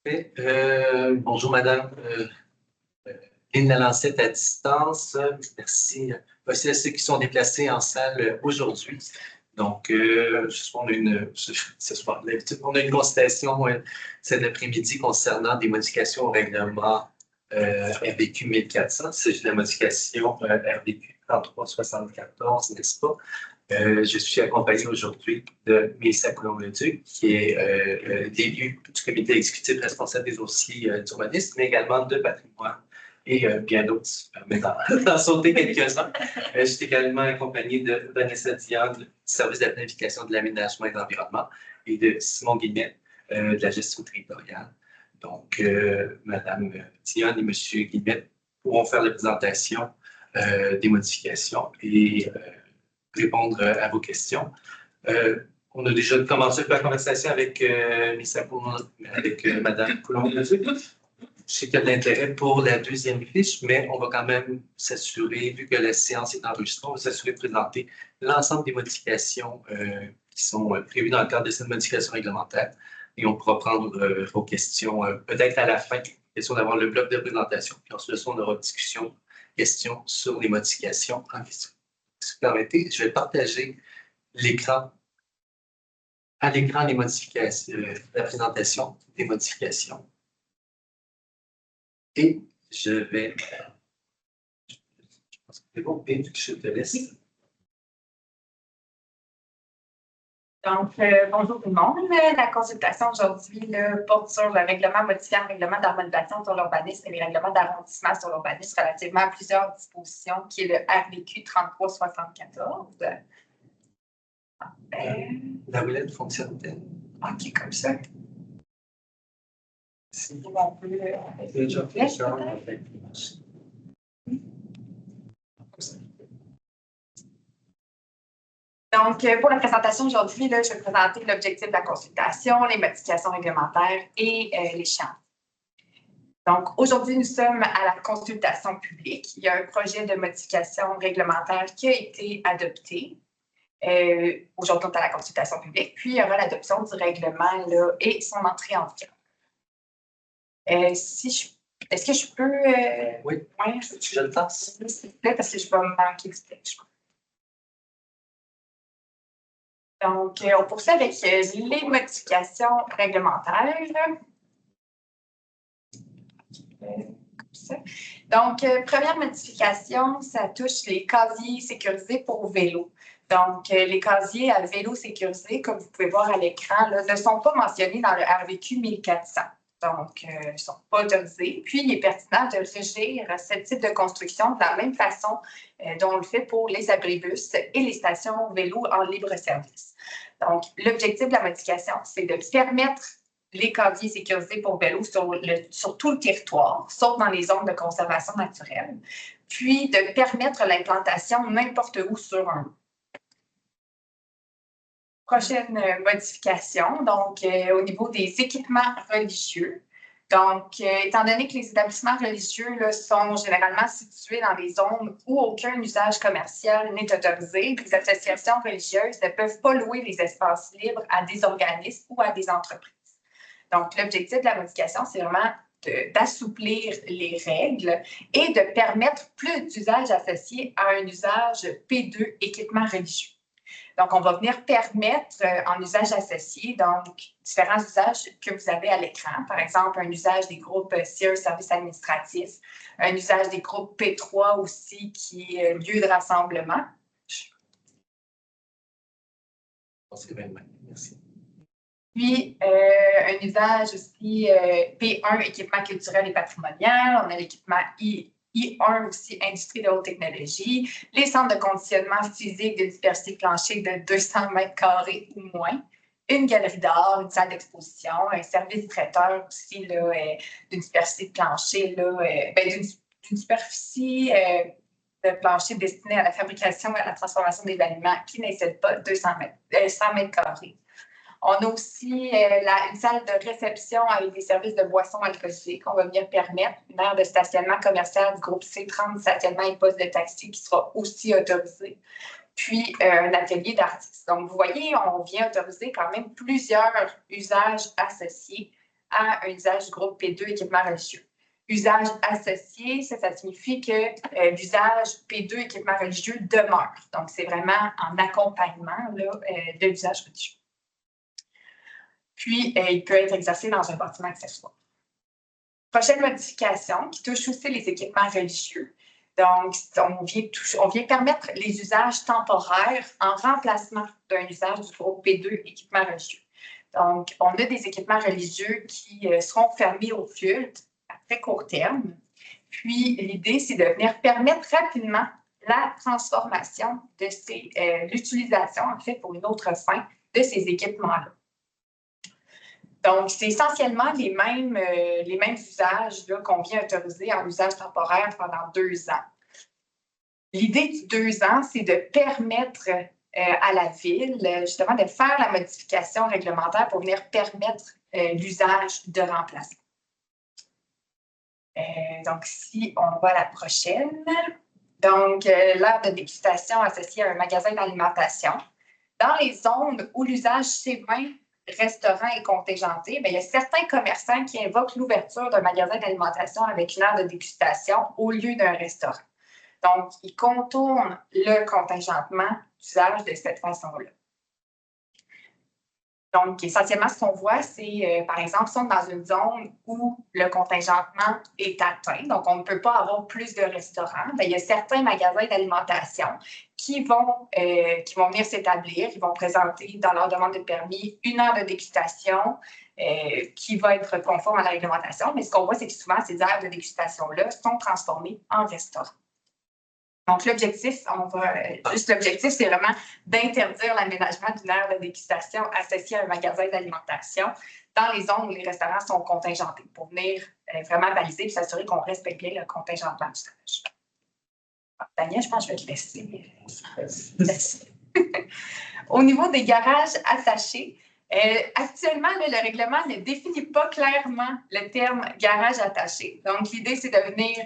Bonjour, madame. Lynn Lancette à distance. Merci. Voici à ceux qui sont déplacés en salle aujourd'hui. Donc, ce soir, on a une consultation cet après-midi concernant des modifications au règlement RDQ 1400. C'est la modification RDQ 3374, n'est-ce pas? Je suis accompagné aujourd'hui de Mélissa Coulomb-Leduc, qui est début du comité exécutif responsable des dossiers d'urbanisme, mais également de patrimoine et bien d'autres, mais d'en sauter quelques-uns. Je suis également accompagné de Vanessa Dion, du service de la planification de l'aménagement et de l'environnement, et de Simon Guillemette, de la gestion territoriale. Donc, Madame Dion et Monsieur Guillemette pourront faire la présentation des modifications et répondre à vos questions. On a déjà commencé la conversation avec Mme Coulomb-Leduc. Je sais qu'il y a de l'intérêt pour la deuxième fiche, mais on va quand même s'assurer, vu que la séance est enregistrée, on va s'assurer de présenter l'ensemble des modifications qui sont prévues dans le cadre de cette modification réglementaire. Et on pourra prendre vos questions peut-être à la fin, question d'avoir le bloc de présentation. Puis ensuite, on aura discussion, questions sur les modifications en question. Si vous permettez, je vais partager l'écran. À l'écran, les modifications, la présentation des modifications. Et je vais. Je pense que c'est bon, et je te laisse. Donc, bonjour tout le monde. La consultation aujourd'hui porte sur le règlement modifiant le règlement d'harmonisation sur l'urbanisme et les règlements d'arrondissement sur l'urbanisme relativement à plusieurs dispositions, qui est le RDQ 3374. La roulette fonctionne-t-elle? OK, comme ça. Si. On peut. Déjà fait ça, Donc, pour la présentation aujourd'hui, je vais présenter l'objectif de la consultation, les modifications réglementaires et les champs. Donc, aujourd'hui, nous sommes à la consultation publique. Il y a un projet de modification réglementaire qui a été adopté. Aujourd'hui, on est à la consultation publique, puis il y aura l'adoption du règlement et son entrée en vigueur. Est-ce que je peux. Oui, ouais, je le passe. S'il vous plaît, parce que je vais me manquer du texte. Donc, on poursuit avec les modifications réglementaires. Donc, première modification, ça touche les casiers sécurisés pour vélo. Donc, les casiers à vélo sécurisés, comme vous pouvez voir à l'écran, ne sont pas mentionnés dans le RVQ 1400. Donc, ils ne sont pas autorisés. Puis, il est pertinent de régir ce type de construction de la même façon dont on le fait pour les abribus et les stations vélo en libre service. Donc, l'objectif de la modification, c'est de permettre les casiers sécurisés pour vélo sur tout le territoire, sauf dans les zones de conservation naturelle, puis de permettre l'implantation n'importe où sur un. Prochaine modification, donc au niveau des équipements religieux. Donc, étant donné que les établissements religieux sont généralement situés dans des zones où aucun usage commercial n'est autorisé, les associations religieuses ne peuvent pas louer les espaces libres à des organismes ou à des entreprises. Donc, l'objectif de la modification, c'est vraiment d'assouplir les règles et de permettre plus d'usages associés à un usage P2 équipement religieux. Donc, on va venir permettre en usage associé, donc différents usages que vous avez à l'écran. Par exemple, un usage des groupes SIR, services administratifs, un usage des groupes P3 aussi, qui est lieu de rassemblement. Merci. Puis, un usage aussi P1, équipement culturel et patrimonial. On a l'équipement I1 aussi, industrie de haute technologie. Les centres de conditionnement physique d'une superficie plancher de 200 mètres carrés ou moins. Une galerie d'art, une salle d'exposition, un service traiteur aussi d'une superficie de plancher, d'une superficie de plancher destinée à la fabrication et à la transformation des aliments qui n'excède pas 100 mètres carrés. On a aussi une salle de réception avec des services de boissons alcoolisées qu'on va venir permettre, une aire de stationnement commercial du groupe C30, stationnement et poste de taxi qui sera aussi autorisé, puis un atelier d'artistes. Donc, vous voyez, on vient autoriser quand même plusieurs usages associés à un usage du groupe P2, équipement religieux. Usage associé, ça signifie que l'usage P2, équipement religieux, demeure. Donc, c'est vraiment en accompagnement là, de l'usage religieux. Puis, il peut être exercé dans un bâtiment accessoire. Prochaine modification qui touche aussi les équipements religieux. Donc, on vient permettre les usages temporaires en remplacement d'un usage du groupe P2, équipement religieux. Donc, on a des équipements religieux qui seront fermés au culte à très court terme. Puis, l'idée, c'est de venir permettre rapidement la transformation de l'utilisation, en fait, pour une autre fin de ces équipements-là. Donc, c'est essentiellement les mêmes usages qu'on vient autoriser en usage temporaire pendant 2 ans. L'idée du 2 ans, c'est de permettre à la Ville, justement, de faire la modification réglementaire pour venir permettre l'usage de remplacement. Donc, si on va à la prochaine. Donc, l'aire de dégustation associée à un magasin d'alimentation. Dans les zones où l'usage C20 restaurant est contingenté, bien, il y a certains commerçants qui invoquent l'ouverture d'un magasin d'alimentation avec une aire de dégustation au lieu d'un restaurant. Donc, ils contournent le contingentement d'usage de cette façon-là. Donc, essentiellement, ce qu'on voit, c'est, par exemple, si on est dans une zone où le contingentement est atteint, donc on ne peut pas avoir plus de restaurants, bien, il y a certains magasins d'alimentation qui vont venir s'établir, qui vont présenter dans leur demande de permis une heure de dégustation qui va être conforme à la réglementation. Mais ce qu'on voit, c'est que souvent, ces aires de dégustation-là sont transformées en restaurants. Donc, l'objectif, c'est vraiment d'interdire l'aménagement d'une aire de dégustation associée à un magasin d'alimentation dans les zones où les restaurants sont contingentés pour venir vraiment baliser et s'assurer qu'on respecte bien le contingentement d'usage. Daniel, je pense que je vais te laisser. Au niveau des garages attachés, actuellement, le règlement ne définit pas clairement le terme garage attaché. Donc, l'idée, c'est de venir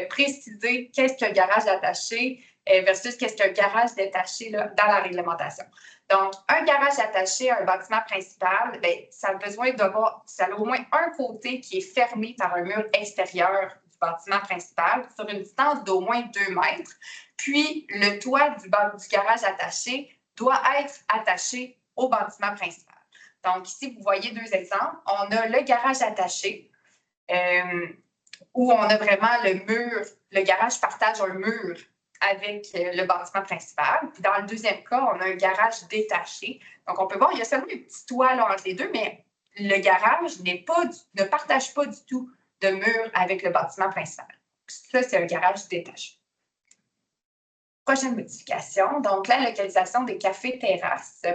préciser qu'est-ce qu'un garage attaché versus qu'est-ce qu'un garage détaché là, dans la réglementation. Donc, un garage attaché à un bâtiment principal, bien, ça a au moins un côté qui est fermé par un mur extérieur du bâtiment principal sur une distance d'au moins 2 mètres. Puis, le toit du garage attaché doit être attaché au bâtiment principal. Donc, ici, vous voyez 2 exemples. On a le garage attaché, où on a vraiment le mur, le garage partage un mur avec le bâtiment principal. Puis dans le deuxième cas, on a un garage détaché. Donc, on peut voir, il y a seulement un petit toit là, entre les deux, mais le garage ne partage pas du tout de mur avec le bâtiment principal. Ça, c'est un garage détaché. Prochaine modification, donc la localisation des cafés-terrasses.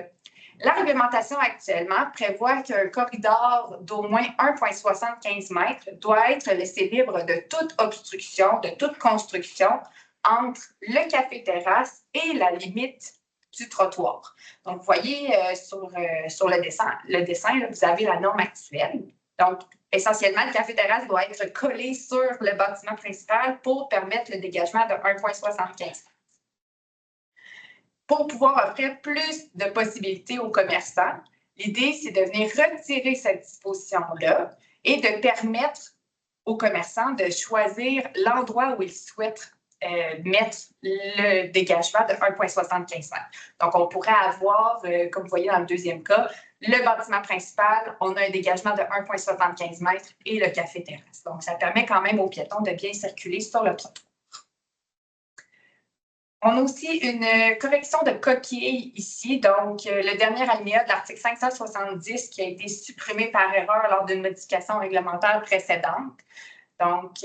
La réglementation actuellement prévoit qu'un corridor d'au moins 1,75 mètres doit être laissé libre de toute obstruction, de toute construction entre le café-terrasse et la limite du trottoir. Donc, vous voyez sur le dessin là, vous avez la norme actuelle. Donc, essentiellement, le café-terrasse doit être collé sur le bâtiment principal pour permettre le dégagement de 1,75 mètres. Pour pouvoir offrir plus de possibilités aux commerçants, l'idée, c'est de venir retirer cette disposition-là et de permettre aux commerçants de choisir l'endroit où ils souhaitent mettre le dégagement de 1,75 mètres. Donc, on pourrait avoir, comme vous voyez dans le deuxième cas, le bâtiment principal, on a un dégagement de 1,75 mètres et le café-terrasse. Donc, ça permet quand même aux piétons de bien circuler sur le trottoir. On a aussi une correction de coquille ici, donc le dernier alinéa de l'article 570 qui a été supprimé par erreur lors d'une modification réglementaire précédente. Donc,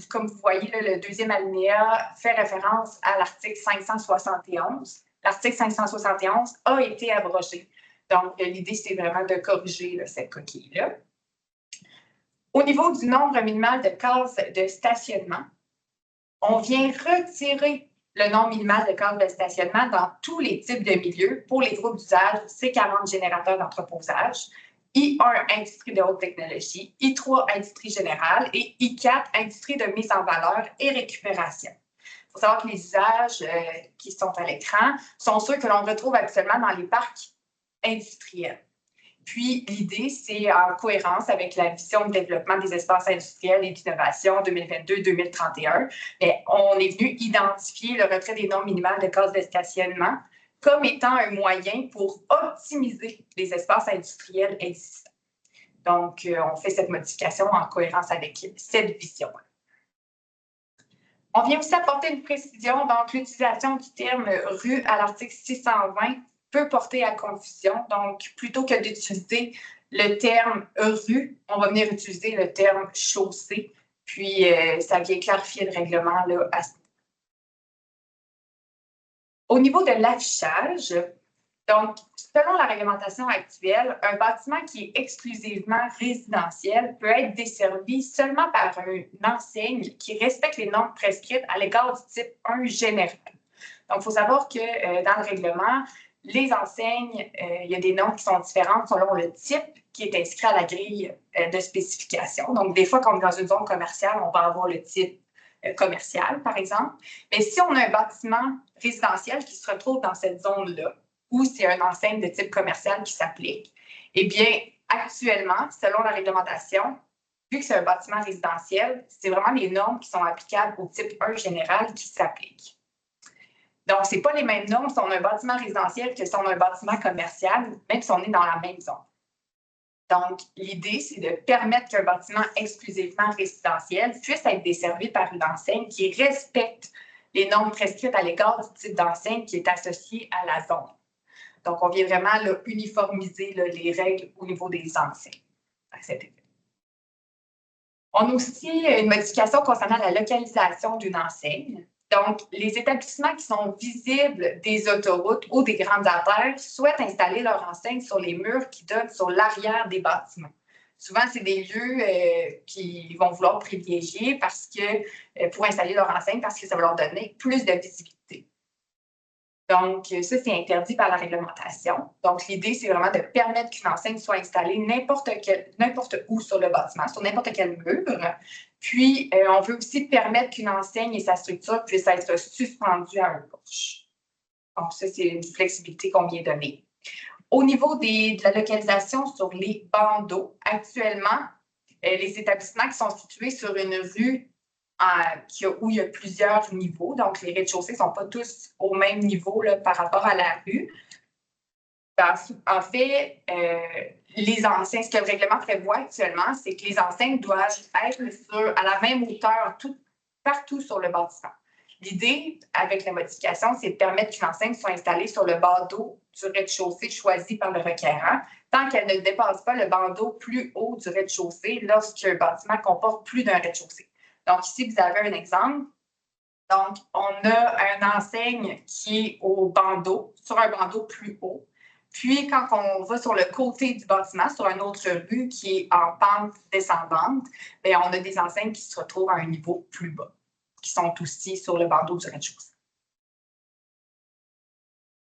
comme vous voyez, là, le deuxième alinéa fait référence à l'article 571. L'article 571 a été abrogé. Donc, l'idée, c'est vraiment de corriger là, cette coquille-là. Au niveau du nombre minimal de cases de stationnement, on vient retirer le nombre minimal de cases de stationnement dans tous les types de milieux pour les groupes d'usage C40 générateurs d'entreposage, I1 industrie de haute technologie, I3 industrie générale et I4 industrie de mise en valeur et récupération. Il faut savoir que les usages qui sont à l'écran sont ceux que l'on retrouve actuellement dans les parcs industriels. Puis, l'idée, c'est en cohérence avec la vision de développement des espaces industriels et d'innovation 2022-2031. On est venu identifier le retrait des normes minimales de cases de stationnement comme étant un moyen pour optimiser les espaces industriels existants. Donc, on fait cette modification en cohérence avec cette vision. On vient aussi apporter une précision. Donc, l'utilisation du terme rue à l'article 620 peut porter à confusion. Donc, plutôt que d'utiliser le terme rue, on va venir utiliser le terme chaussée. Puis, ça vient clarifier le règlement là, à ce niveau. Au niveau de l'affichage, donc, selon la réglementation actuelle, un bâtiment qui est exclusivement résidentiel peut être desservi seulement par une enseigne qui respecte les normes prescrites à l'égard du type 1 général. Donc, il faut savoir que dans le règlement, les enseignes, il y a des normes qui sont différentes selon le type qui est inscrit à la grille de spécification. Donc, des fois, comme dans une zone commerciale, on va avoir le type commercial, par exemple. Mais si on a un bâtiment résidentiel qui se retrouve dans cette zone-là, ou c'est une enseigne de type commercial qui s'applique, eh bien, actuellement, selon la réglementation, vu que c'est un bâtiment résidentiel, c'est vraiment les normes qui sont applicables au type 1 général qui s'appliquent. Donc, ce n'est pas les mêmes normes si on a un bâtiment résidentiel que si on a un bâtiment commercial, même si on est dans la même zone. Donc, l'idée, c'est de permettre qu'un bâtiment exclusivement résidentiel puisse être desservi par une enseigne qui respecte les normes prescrites à l'égard du type d'enseigne qui est associé à la zone. Donc, on vient vraiment là, uniformiser là, les règles au niveau des enseignes à cet effet. On a aussi une modification concernant la localisation d'une enseigne. Donc, les établissements qui sont visibles des autoroutes ou des grandes artères souhaitent installer leur enseigne sur les murs qui donnent sur l'arrière des bâtiments. Souvent, c'est des lieux qui vont vouloir privilégier parce que, pour installer leur enseigne parce que ça va leur donner plus de visibilité. Donc, ça, c'est interdit par la réglementation. Donc, l'idée, c'est vraiment de permettre qu'une enseigne soit installée n'importe où sur le bâtiment, sur n'importe quel mur. Puis, on veut aussi permettre qu'une enseigne et sa structure puissent être suspendues à un porche. Donc, ça, c'est une flexibilité qu'on vient donner. Au niveau de la localisation sur les bandeaux, actuellement, les établissements qui sont situés sur une rue où il y a plusieurs niveaux. Donc, les rez-de-chaussée ne sont pas tous au même niveau là, par rapport à la rue. En fait, les enseignes, ce que le règlement prévoit actuellement, c'est que les enseignes doivent être à la même hauteur partout sur le bâtiment. L'idée, avec la modification, c'est de permettre qu'une enseigne soit installée sur le bandeau du rez-de-chaussée choisi par le requérant, tant qu'elle ne dépasse pas le bandeau plus haut du rez-de-chaussée lorsqu'un bâtiment comporte plus d'un rez-de-chaussée. Donc, ici, vous avez un exemple. Donc, on a une enseigne qui est au bandeau, sur un bandeau plus haut. Puis, quand on va sur le côté du bâtiment, sur une autre rue qui est en pente descendante, bien, on a des enseignes qui se retrouvent à un niveau plus bas, qui sont aussi sur le bandeau du rez-de-chaussée.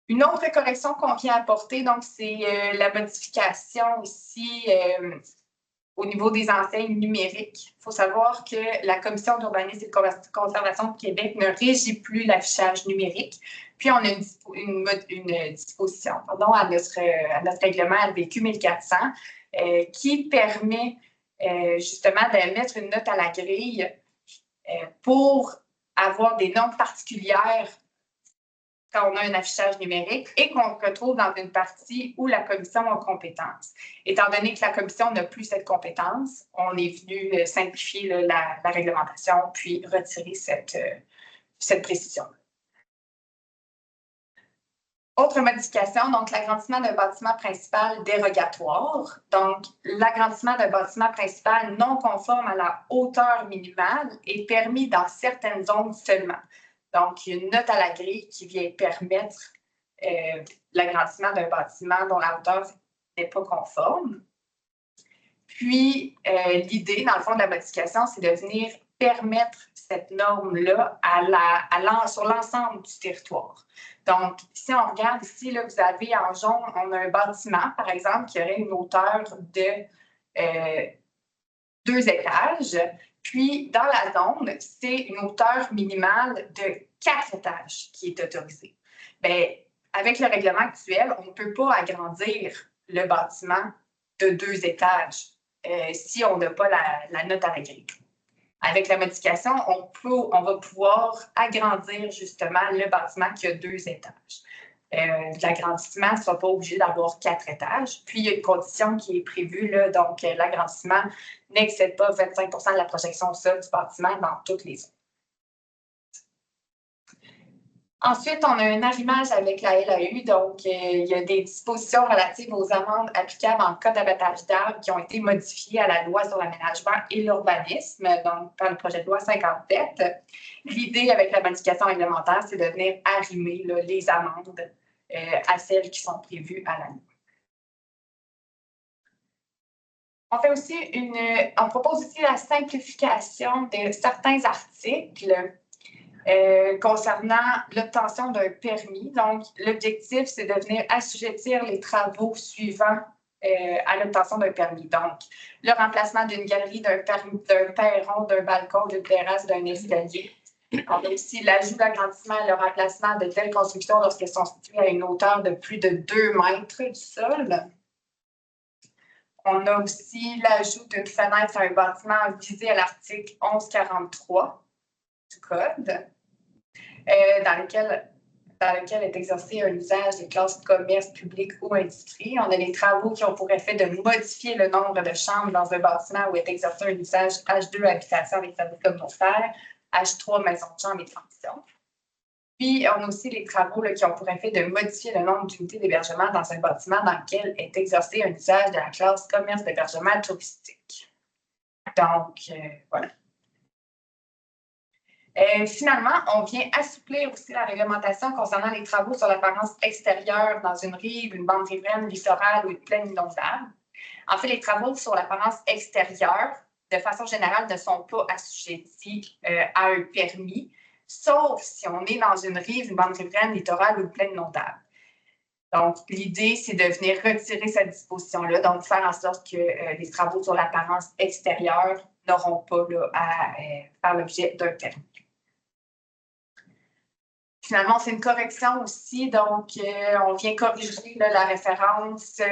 Une autre correction qu'on vient apporter, donc, c'est la modification ici au niveau des enseignes numériques. Il faut savoir que la Commission d'urbanisme et de conservation de Québec ne régit plus l'affichage numérique. Puis, on a une disposition à notre règlement LVQ 1400 qui permet justement de mettre une note à la grille pour avoir des normes particulières quand on a un affichage numérique et qu'on se retrouve dans une partie où la commission a compétence. Étant donné que la commission n'a plus cette compétence, on est venu simplifier la réglementation puis retirer cette précision. Autre modification, donc l'agrandissement d'un bâtiment principal dérogatoire. Donc, l'agrandissement d'un bâtiment principal non conforme à la hauteur minimale est permis dans certaines zones seulement. Donc, il y a une note à la grille qui vient permettre l'agrandissement d'un bâtiment dont la hauteur n'est pas conforme. Puis, l'idée, dans le fond, de la modification, c'est de venir permettre cette norme-là sur l'ensemble du territoire. Donc, si on regarde ici, là, vous avez en jaune, on a un bâtiment, par exemple, qui aurait une hauteur de 2 étages. Puis, dans la zone, c'est une hauteur minimale de 4 étages qui est autorisée. Bien, avec le règlement actuel, on ne peut pas agrandir le bâtiment de 2 étages si on n'a pas la note à la grille. Avec la modification, on va pouvoir agrandir justement le bâtiment qui a 2 étages. L'agrandissement ne sera pas obligé d'avoir 4 étages. Puis, il y a une condition qui est prévue, là, donc l'agrandissement n'excède pas 25 de la projection au sol du bâtiment dans toutes les zones. Ensuite, on a un arrimage avec la LAU, donc il y a des dispositions relatives aux amendes applicables en cas d'abattage d'arbres qui ont été modifiées à la loi sur l'aménagement et l'urbanisme, donc par le projet de loi 57. L'idée avec la modification réglementaire, c'est de venir arrimer là, les amendes à celles qui sont prévues à la loi. On propose aussi la simplification de certains articles concernant l'obtention d'un permis. Donc, l'objectif, c'est de venir assujettir les travaux suivants à l'obtention d'un permis. Donc, le remplacement d'une galerie, d'un perron, d'un balcon, d'une terrasse, d'un escalier. On a aussi l'ajout d'agrandissement et le remplacement de telles constructions lorsqu'elles sont situées à une hauteur de plus de 2 mètres du sol. On a aussi l'ajout d'une fenêtre à un bâtiment visé à l'article 1143 du Code, dans lequel est exercé un usage des classes de commerce public ou industrie. On a les travaux qui ont pour effet de modifier le nombre de chambres dans un bâtiment où est exercé un usage H2 habitation avec services communautaires, H3 maison de chambre et transition. Puis, on a aussi les travaux là, qui ont pour effet de modifier le nombre d'unités d'hébergement dans un bâtiment dans lequel est exercé un usage de la classe commerce d'hébergement touristique. Donc, voilà. Finalement, on vient assouplir aussi la réglementation concernant les travaux sur l'apparence extérieure dans une rive, une bande riveraine, littorale ou une plaine inondable. En fait, les travaux sur l'apparence extérieure, de façon générale, ne sont pas assujettis à un permis, sauf si on est dans une rive, une bande riveraine, littorale ou une plaine inondable. Donc, l'idée, c'est de venir retirer cette disposition-là, donc faire en sorte que les travaux sur l'apparence extérieure n'auront pas là, à faire l'objet d'un permis. Finalement, c'est une correction aussi, donc on vient corriger là, la référence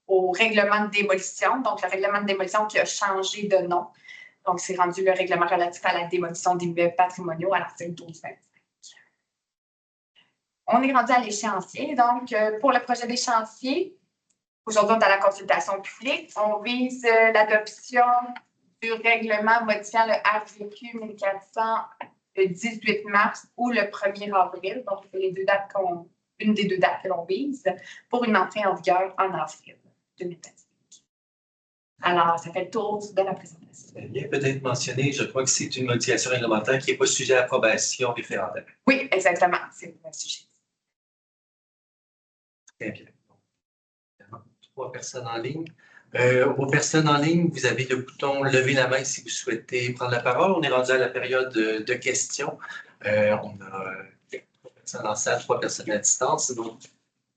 au règlement de démolition, donc le règlement de démolition qui a changé de nom. Donc, c'est rendu le règlement relatif à la démolition d'immeubles patrimoniaux à l'article 1225. On est rendu à l'échéancier. Donc, pour le projet d'échéancier, aujourd'hui, on est à la consultation publique. On vise l'adoption du règlement modifiant le RVQ 1400 le 18 mars ou le 1er avril. Donc, c'est une des 2 dates que l'on vise pour une entrée en vigueur en avril 2025. Alors, ça fait le tour de la présentation. Bien, peut-être mentionné, je crois que c'est une modification réglementaire qui n'est pas sujet à approbation référendaire. Oui, exactement. C'est un sujet. Très bien. 3 personnes en ligne. Aux personnes en ligne, vous avez le bouton « Lever la main » si vous souhaitez prendre la parole. On est rendu à la période de questions. On a 3 personnes en salle, 3 personnes à distance. Donc, vous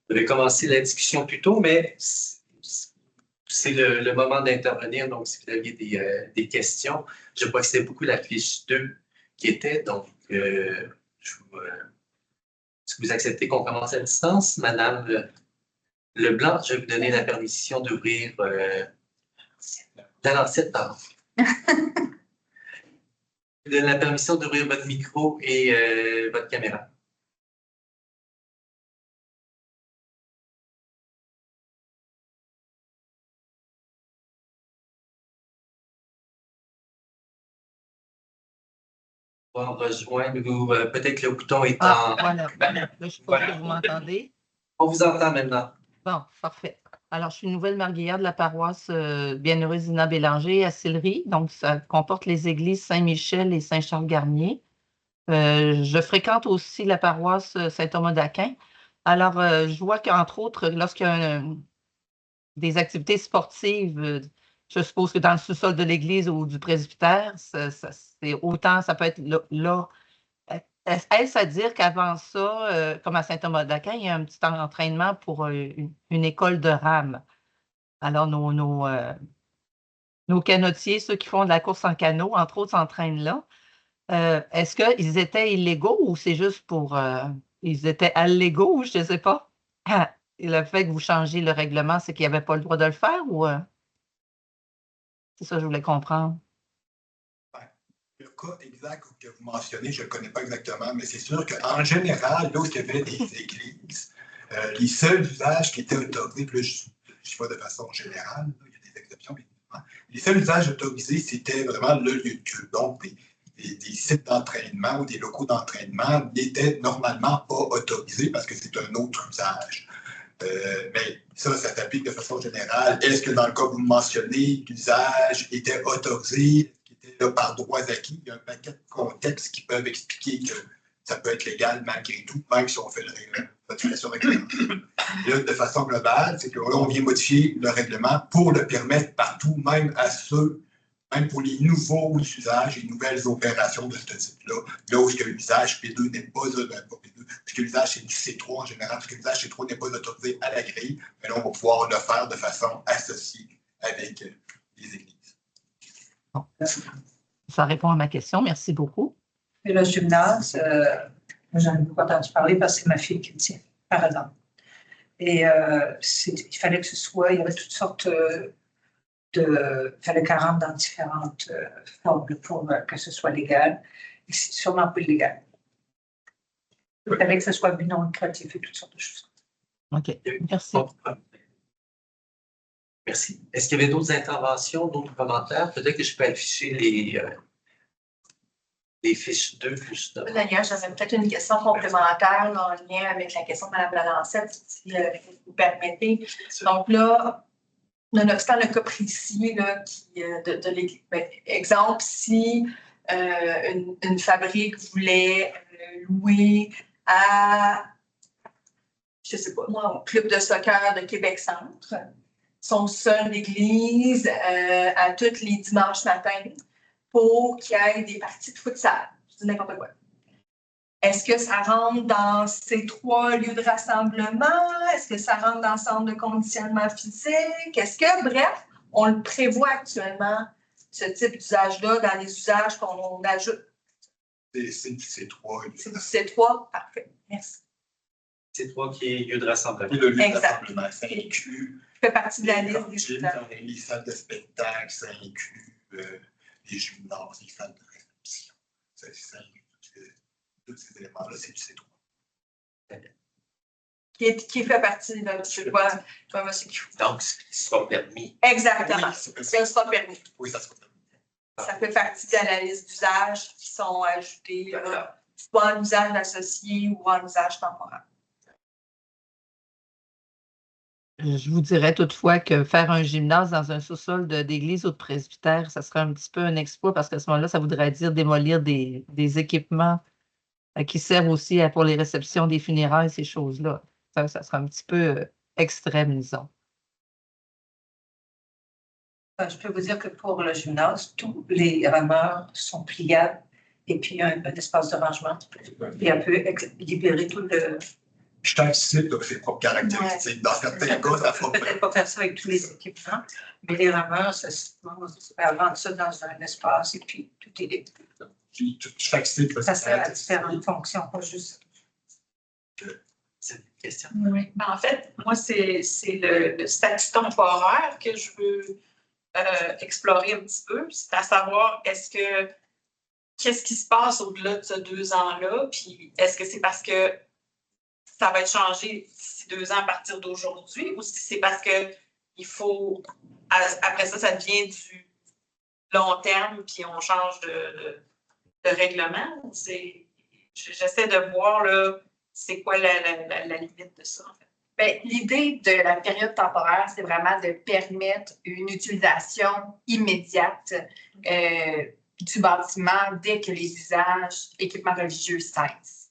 devez commencer la discussion plus tôt, mais c'est le moment d'intervenir. Donc, si vous aviez des questions, je crois que c'était beaucoup la fiche 2 qui était. Donc, si vous acceptez qu'on commence à distance, Madame Leblanc, je vais vous donner la permission d'ouvrir la lancette, pardon. Je vous donne la permission d'ouvrir votre micro et votre caméra. On va rejoindre, peut-être que le bouton est en... Voilà. Là, je suppose que vous m'entendez. On vous entend maintenant. Bon, parfait. Alors, je suis nouvelle marguillière de la paroisse Bienheureuse Dina Bélanger à Sillery. Donc, ça comporte les églises Saint-Michel et Saint-Charles-Garnier. Je fréquente aussi la paroisse Saint-Thomas d'Aquin. Alors, je vois qu'entre autres, lorsqu'il y a des activités sportives, je suppose que dans le sous-sol de l'église ou du presbytère, c'est autant, ça peut être là. Est-ce à dire qu'avant ça, comme à Saint-Thomas d'Aquin, il y a un petit entraînement pour une école de rame? Alors, nos canotiers, ceux qui font de la course en canot, entre autres, s'entraînent là. Est-ce qu'ils étaient illégaux ou c'est juste pour... ils étaient allégaux, je ne sais pas? le fait que vous changez le règlement, c'est qu'il n'y avait pas le droit de le faire ou c'est ça que je voulais comprendre? Le cas exact que vous mentionnez, je ne le connais pas exactement, mais c'est sûr qu'en général, lorsqu'il y avait des églises, les seuls usages qui étaient autorisés, puis là, je ne dis pas de façon générale, il y a des exceptions, évidemment, les seuls usages autorisés, c'était vraiment le lieu de culte. Donc, des sites d'entraînement ou des locaux d'entraînement n'étaient normalement pas autorisés parce que c'est un autre usage. Mais ça s'applique de façon générale. Est-ce que dans le cas que vous mentionnez, l'usage était autorisé, là, par droits acquis? Il y a un paquet de contextes qui peuvent expliquer que ça peut être légal malgré tout, même si on fait l'autorisation réglementaire. Là, de façon globale, c'est que là, on vient modifier le règlement pour le permettre partout, même à ceux, même pour les nouveaux usages et nouvelles opérations de ce type-là, là où l'usage P2 n'est pas P2, puisque l'usage c'est du C3 en général, puisque l'usage C3 n'est pas autorisé à la grille, mais là, on va pouvoir le faire de façon associée avec les églises. Bon. Ça répond à ma question. Merci beaucoup. Et le gymnase, j'en ai beaucoup entendu parler parce que c'est ma fille qui le tient, par exemple. Et il fallait que ce soit, il y avait toutes sortes il fallait qu'elle rentre dans différentes formes pour que ce soit légal. Et c'est sûrement pas illégal. Il fallait que ce soit but non lucratif et toutes sortes de choses. OK. Merci. Merci. Est-ce qu'il y avait d'autres interventions, d'autres commentaires? Peut-être que je peux afficher les fiches 2 plus 9. D'ailleurs, j'avais peut-être une question complémentaire là, en lien avec la question de Mme Lalancette, si vous permettez. Donc là, nonobstant le cas précis là, de l'église, exemple, si une fabrique voulait louer à, je ne sais pas moi, au club de soccer de Québec-Centre, son seul d'église à tous les dimanches matins pour qu'il y ait des parties de futsal. Je dis n'importe quoi. Est-ce que ça rentre dans ces 3 lieux de rassemblement? Est-ce que ça rentre dans le centre de conditionnement physique? Est-ce que, bref, on le prévoit actuellement, ce type d'usage-là, dans les usages qu'on ajoute? C'est du C3. C'est du C3? Parfait. Merci. C3 qui est lieu de rassemblement. Et le lieu de Exact. rassemblement, ça inclut Ça fait partie de la liste des usages. les salles de spectacle, ça inclut les gymnases, les salles de réception. Ça inclut tous ces éléments-là, c'est du C3. Qui fait partie de monsieur qui fout. Donc, ce qui sera permis. Exactement. Oui, Ça sera permis. Oui, ça sera permis. Ça fait partie de la liste d'usages qui sont ajoutés, soit en usage associé ou en usage temporaire. Je vous dirais toutefois que faire un gymnase dans un sous-sol d'église ou de presbytère, ça serait un petit peu un exploit parce qu'à ce moment-là, ça voudrait dire démolir des équipements qui servent aussi pour les réceptions des funérailles, ces choses-là. Ça serait un petit peu extrême, disons. Je peux vous dire que pour le gymnase, tous les rameurs sont pliables et puis il y a un espace de rangement. Et on peut libérer tout le... Chaque site a ses propres caractéristiques. Dans certains cas, ça ne peut peut-être pas faire ça avec tous les équipements, mais les rameurs, on rentre ça dans un espace et puis tout est libre. Chaque site ça sert à différentes fonctions, pas juste. C'est une question. Oui. En fait, moi, c'est le statut temporaire que je veux explorer un petit peu. C'est à savoir, qu'est-ce qui se passe au-delà de ces 2 ans-là? Puis est-ce que c'est parce que ça va être changé d'ici 2 ans à partir d'aujourd'hui ou si c'est parce qu'il faut, après ça devient du long terme puis on change de règlement? J'essaie de voir là, c'est quoi la limite de ça, en fait. Bien, l'idée de la période temporaire, c'est vraiment de permettre une utilisation immédiate du bâtiment dès que les usages équipements religieux cessent.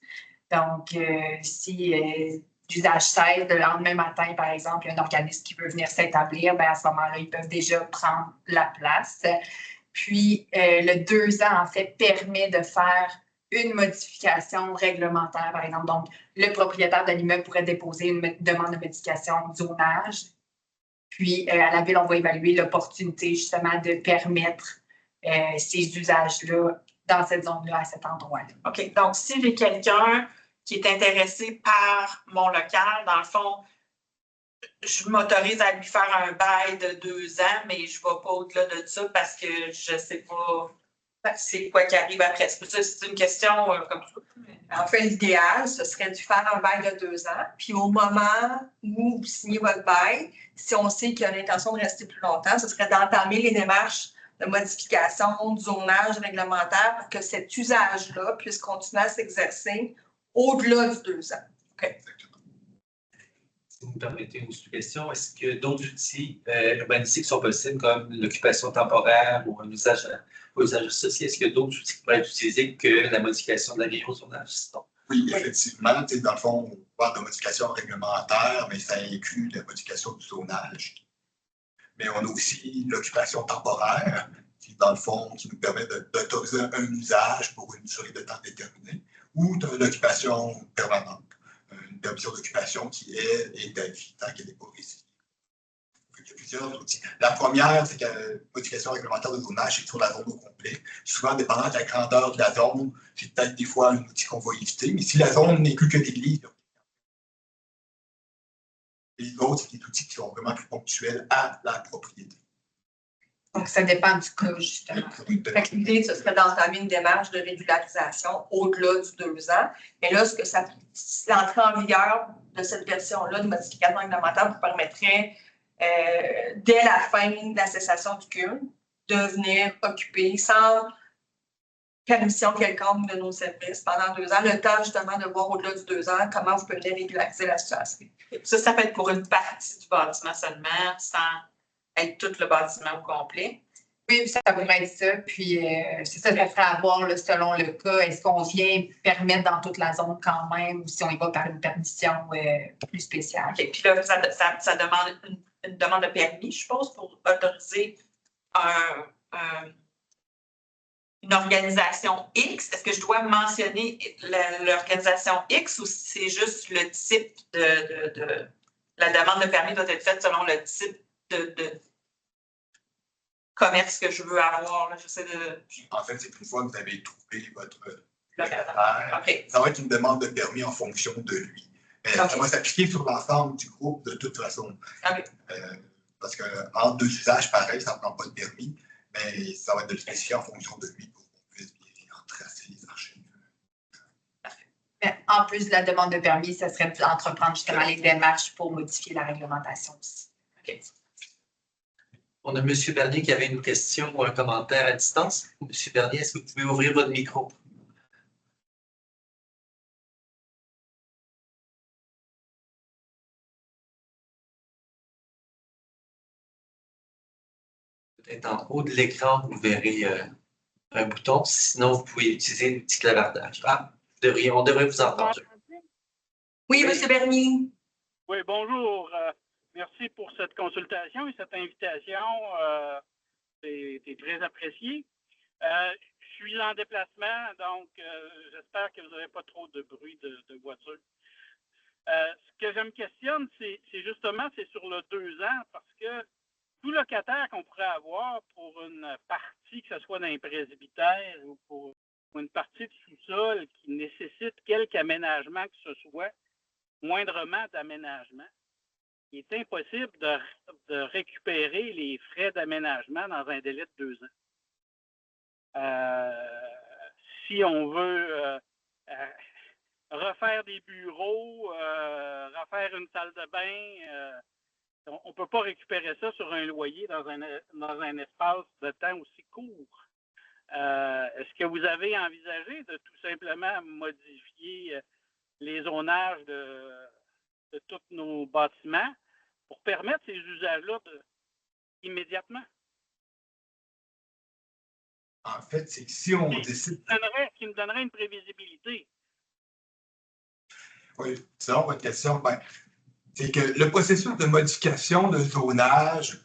Donc, si l'usage cesse le lendemain matin, par exemple, il y a un organisme qui veut venir s'établir, bien, à ce moment-là, ils peuvent déjà prendre la place. Puis, le 2 ans, en fait, permet de faire une modification réglementaire, par exemple. Donc, le propriétaire de l'immeuble pourrait déposer une demande de modification de zonage. Puis, à la ville, on va évaluer l'opportunité, justement, de permettre ces usages-là dans cette zone-là, à cet endroit-là. OK. Donc, si j'ai quelqu'un qui est intéressé par mon local, dans le fond, je m'autorise à lui faire un bail de 2 ans, mais je ne vais pas au-delà de ça parce que je ne sais pas c'est quoi qui arrive après. C'est une question comme ça. En fait, l'idéal, ce serait de faire un bail de 2 ans. Puis au moment où vous signez votre bail, si on sait qu'il y a l'intention de rester plus longtemps, ce serait d'entamer les démarches de modification du zonage réglementaire pour que cet usage-là puisse continuer à s'exercer au-delà du 2 ans. Okay. Si vous me permettez une autre question, est-ce que d'autres outils urbanistiques sont possibles comme l'occupation temporaire ou un usage associé? Est-ce qu'il y a d'autres outils qui pourraient être utilisés que la modification de la grille au zonage? Oui, effectivement. Dans le fond, on parle de modification réglementaire, mais ça inclut la modification du zonage. Mais on a aussi l'occupation temporaire, qui, dans le fond, qui nous permet d'autoriser un usage pour une durée de temps déterminée, ou l'occupation permanente, une permission d'occupation qui est à vie, tant qu'elle n'est pas résiduée. Il y a plusieurs outils. La première, c'est que la modification réglementaire de zonage, c'est sur la zone au complet. Souvent, dépendant de la grandeur de la zone, c'est peut-être des fois un outil qu'on va éviter, mais si la zone n'est plus que l'église, les autres, c'est des outils qui sont vraiment plus ponctuels à la propriété. Donc, ça dépend du cas, justement. L'idée, ce serait d'entamer une démarche de régularisation au-delà du 2 ans. Mais là, l'entrée en vigueur de cette version-là de modification réglementaire vous permettrait, dès la fin de la cessation du culte, de venir occuper sans permission quelconque de nos services pendant 2 ans, le temps justement de voir au-delà du 2 ans comment vous pouvez régulariser la situation. Ça peut être pour une partie du bâtiment seulement, sans être tout le bâtiment au complet. Oui, ça pourrait être ça. Puis, c'est ça ferait à voir là, selon le cas. Est-ce qu'on vient permettre dans toute la zone quand même ou si on y va par une permission plus spéciale? Okay. Puis là, ça demande une demande de permis, je suppose, pour autoriser une organisation X. Est-ce que je dois mentionner l'organisation X ou c'est juste le type de la demande de permis doit être faite selon le type de commerce que je veux avoir? Là. En fait, c'est qu'une fois que vous avez trouvé votre locataire, okay. Ça va être une demande de permis en fonction de lui. Ça va s'appliquer sur l'ensemble du groupe de toute façon. Okay. Parce qu'entre 2 usages, pareil, ça ne prend pas de permis, mais ça va être de le spécifier en fonction de lui pour qu'on puisse bien retracer les archives. Mais en plus de la demande de permis, ça serait d'entreprendre justement les démarches pour modifier la réglementation aussi. Okay. On a M. Bernier qui avait une question ou un commentaire à distance. M. Bernier, est-ce que vous pouvez ouvrir votre micro? Peut-être en haut de l'écran, vous verrez un bouton. Sinon, vous pouvez utiliser le petit clavardage. On devrait vous entendre. Oui, M. Bernier. Oui, bonjour. Merci pour cette consultation et cette invitation. C'est très apprécié. Je suis en déplacement, donc j'espère que vous n'avez pas trop de bruit de voiture. Ce que je me questionne, c'est justement sur le 2 ans, parce que tout locataire qu'on pourrait avoir pour une partie, que ce soit d'un presbytère ou pour une partie de sous-sol qui nécessite quelque aménagement que ce soit, moindrement d'aménagement, il est impossible de récupérer les frais d'aménagement dans un délai de 2 ans. Si on veut refaire des bureaux, refaire une salle de bain, on ne peut pas récupérer ça sur un loyer dans un espace de temps aussi court. Est-ce que vous avez envisagé de tout simplement modifier les zonages de tous nos bâtiments pour permettre ces usages-là immédiatement? En fait, c'est que si on décide... Qui me donnerait une prévisibilité. Oui, selon votre question, c'est que le processus de modification de zonage,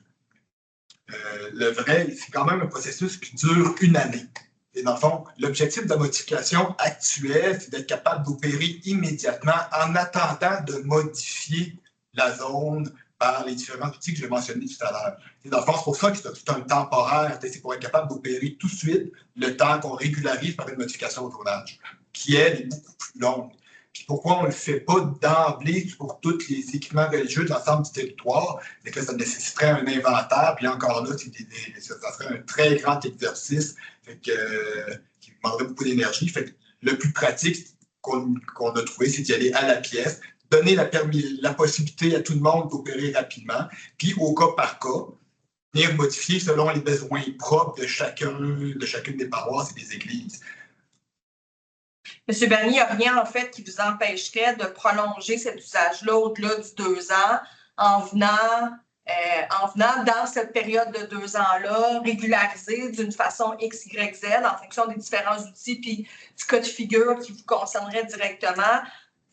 le vrai, c'est quand même un processus qui dure 1 année. Et dans le fond, l'objectif de la modification actuelle, c'est d'être capable d'opérer immédiatement en attendant de modifier la zone par les différents outils que j'ai mentionnés tout à l'heure. Dans le fond, c'est pour ça que c'est un temporaire, c'est pour être capable d'opérer tout de suite le temps qu'on régularise par une modification au zonage, qui, elle, est beaucoup plus longue. Puis pourquoi on ne le fait pas d'emblée pour tous les équipements religieux de l'ensemble du territoire? C'est que ça nécessiterait un inventaire, puis encore là, ça serait un très grand exercice qui demanderait beaucoup d'énergie. Fait que le plus pratique qu'on a trouvé, c'est d'y aller à la pièce, donner la possibilité à tout le monde d'opérer rapidement, puis au cas par cas, venir modifier selon les besoins propres de chacune des paroisses et des églises. M. Bernier, il n'y a rien en fait qui vous empêcherait de prolonger cet usage-là au-delà du 2 ans en venant dans cette période de 2 ans-là, régulariser d'une façon X, Y, Z en fonction des différents outils puis du cas de figure qui vous concernerait directement,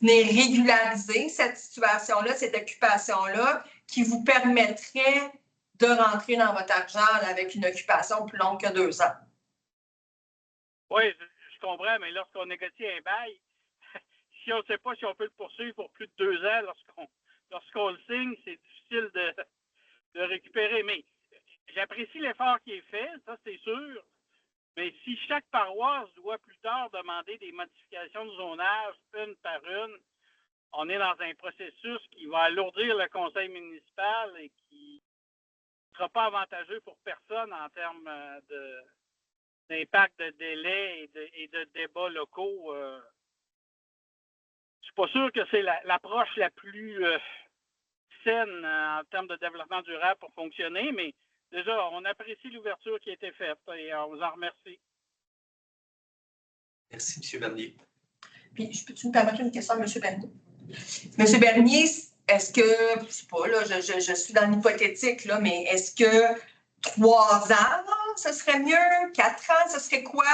venir régulariser cette situation-là, cette occupation-là qui vous permettrait de rentrer dans votre argent avec une occupation plus longue que 2 ans. Oui, je comprends, mais lorsqu'on négocie un bail, si on ne sait pas si on peut le poursuivre pour plus de 2 ans, lorsqu'on le signe, c'est difficile de récupérer. Mais j'apprécie l'effort qui est fait, ça c'est sûr. Mais si chaque paroisse doit plus tard demander des modifications de zonage une par une, on est dans un processus qui va alourdir le conseil municipal et qui ne sera pas avantageux pour personne en termes d'impact de délai et de débats locaux. Je ne suis pas sûr que c'est l'approche la plus saine en termes de développement durable pour fonctionner, mais déjà, on apprécie l'ouverture qui a été faite et on vous en remercie. Merci, M. Bernier. Puis, peux-tu me permettre une question, M. Bernier? M. Bernier, est-ce que, je ne sais pas, là, je suis dans l'hypothétique, là, mais est-ce que 3 ans, ce serait mieux? 4 ans, ce serait quoi?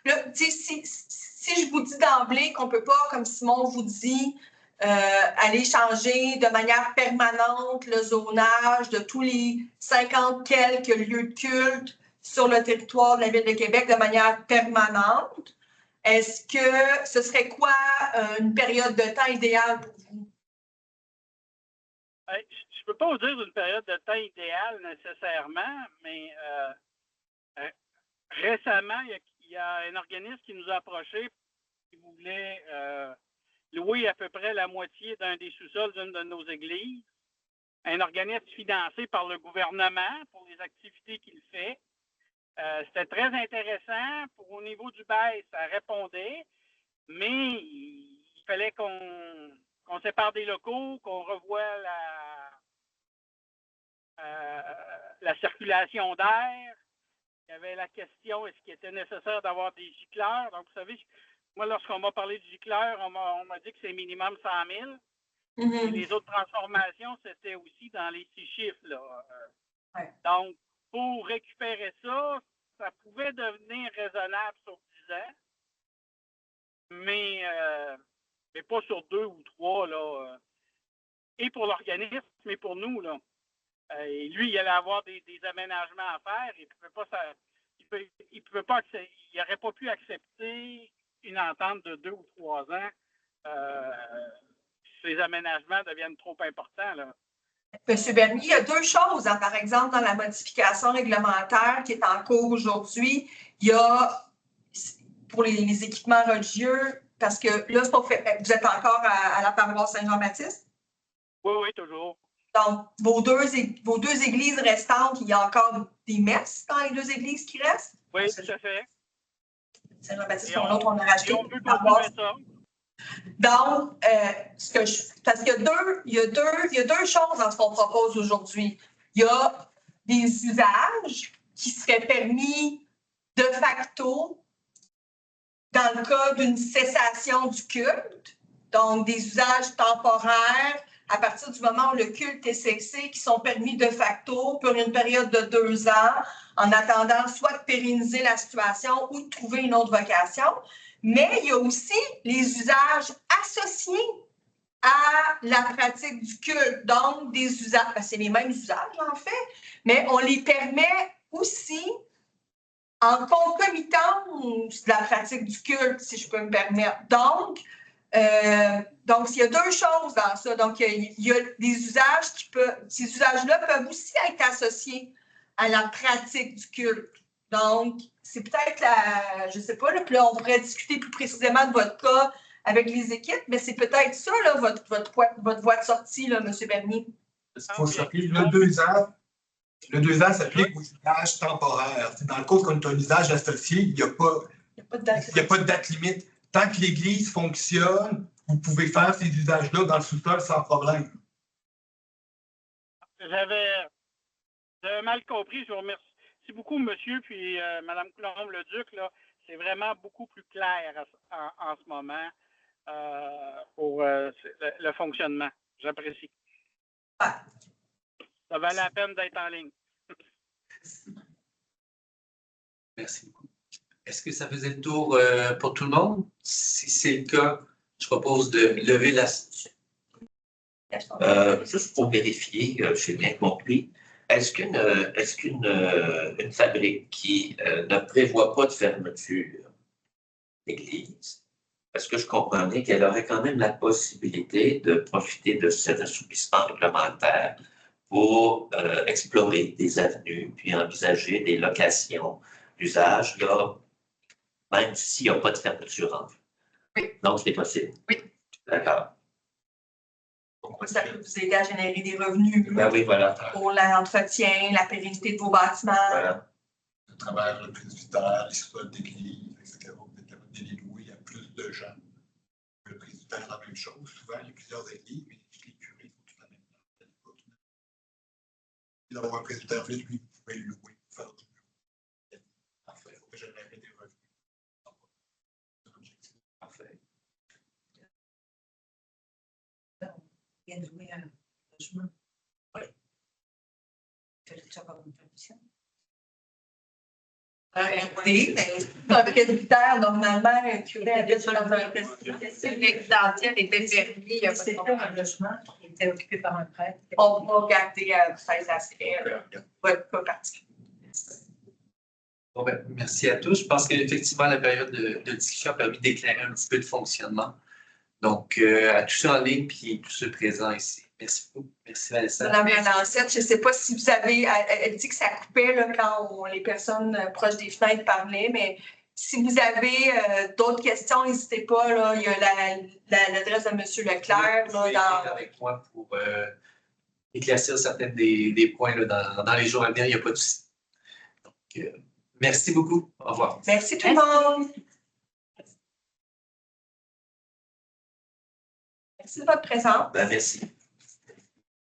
Là, si je vous dis d'emblée qu'on ne peut pas, comme Simon vous dit, aller changer de manière permanente le zonage de tous les 50 quelques lieux de culte sur le territoire de la Ville de Québec de manière permanente, est-ce que ce serait quoi une période de temps idéale pour vous? Je ne peux pas vous dire une période de temps idéale nécessairement, mais récemment, il y a un organisme qui nous a approchés qui voulait louer à peu près la moitié d'un des sous-sols d'une de nos églises. Un organisme financé par le gouvernement pour les activités qu'il fait. C'était très intéressant. Au niveau du bail, ça répondait, mais il fallait qu'on sépare des locaux, qu'on revoie la circulation d'air. Il y avait la question, est-ce qu'il était nécessaire d'avoir des gicleurs? Donc, vous savez, moi, lorsqu'on m'a parlé de gicleurs, on m'a dit que c'est minimum 100 000. Mm-hmm. Et les autres transformations, c'était aussi dans les 6 chiffres. Là. Ouais. Donc, pour récupérer ça, ça pouvait devenir raisonnable sur 10 ans, mais pas sur 2 ou 3. Là, et pour l'organisme, mais pour nous. Là. Et lui, il allait avoir des aménagements à faire. Il n'aurait pas pu accepter une entente de 2 ou 3 ans. Ces aménagements deviennent trop importants. Là. M. Bernier, il y a 2 choses, hein, par exemple, dans la modification réglementaire qui est en cours aujourd'hui. Il y a, pour les équipements religieux, parce que là, vous êtes encore à la paroisse Saint-Jean-Baptiste? Oui, toujours. Donc, vos deux églises restantes, il y a encore des messes dans les 2 églises qui restent? Oui, tout à fait. Saint-Jean-Baptiste, l'autre, on a racheté. On peut continuer ça. Donc, parce qu'il y a deux choses dans ce qu'on propose aujourd'hui. Il y a des usages qui seraient permis de facto dans le cas d'une cessation du culte, donc des usages temporaires à partir du moment où le culte est cessé, qui sont permis de facto pour une période de 2 ans, en attendant soit de pérenniser la situation ou de trouver une autre vocation. Mais il y a aussi les usages associés à la pratique du culte. Donc, des usages, c'est les mêmes usages en fait, mais on les permet aussi en concomitance de la pratique du culte, si je peux me permettre. Donc, il y a 2 choses dans ça. Donc, il y a des usages ces usages-là peuvent aussi être associés à la pratique du culte. Donc, c'est peut-être je ne sais pas, là, puis là, on pourrait discuter plus précisément de votre cas avec les équipes, mais c'est peut-être ça, là, votre voie de sortie, là, M. Bernier. Il faut se rappeler, le 2 ans, s'applique aux usages temporaires. Dans le cas où on a un usage associé, il n'y a pas de date limite. Tant que l'église fonctionne, vous pouvez faire ces usages-là dans le sous-sol sans problème. J'avais mal compris. Je vous remercie beaucoup, monsieur, puis Mme Coulombe-le-Duc. C'est vraiment beaucoup plus clair en ce moment pour le fonctionnement. J'apprécie. Ah. Ça valait la peine d'être en ligne. Merci beaucoup. Est-ce que ça faisait le tour pour tout le monde? Si c'est le cas, je propose de lever la... Juste pour vérifier, j'ai bien compris, est-ce qu'une fabrique qui ne prévoit pas de fermeture d'église, est-ce que je comprenais qu'elle aurait quand même la possibilité de profiter de cet assouplissement réglementaire pour explorer des avenues, puis envisager des locations d'usage, là, même s'il n'y a pas de fermeture en vue? Oui. Donc, c'est possible? Oui. D'accord. Ça peut vous aider à générer des revenus Oui, voilà. pour l'entretien, la pérennité de vos bâtiments. Voilà. À travers le presbytère, les spots d'église, etc., vous êtes capable de les louer à plus de gens. Le presbytère, la même chose. Souvent, il y a plusieurs églises, mais les curés font tout en même temps. Et d'avoir un presbytère, lui, vous pouvez le louer pour faire du bureau. Parfait. Il faut générer des revenus. Parfait. Il vient de louer un logement. Oui. Fallait-tu avoir une permission? Oui, mais dans le presbytère, normalement, un curé habite dans un presbytère. Si l'existentiel était fermé, il y a pas de C'était problème. un logement qui était occupé par un prêtre. On va regarder ces aspects, votre cas particulier. Bon, ben, merci à tous. Je pense qu'effectivement, la période de discussion a permis d'éclairer un petit peu le fonctionnement. Donc, à tous ceux en ligne puis tous ceux présents ici. Merci beaucoup. Merci, Vanessa. Madame Lancette, je ne sais pas si vous avez, elle dit que ça coupait là, quand les personnes proches des fenêtres parlaient, mais si vous avez d'autres questions, n'hésitez pas. Là, il y a l'adresse de M. Leclerc. Vous pouvez Là, être avec moi pour éclaircir certains des points là, dans les jours à venir. Il n'y a pas de souci. Donc, merci beaucoup. Au revoir. Merci tout le monde. Merci de votre présence. Ben, merci.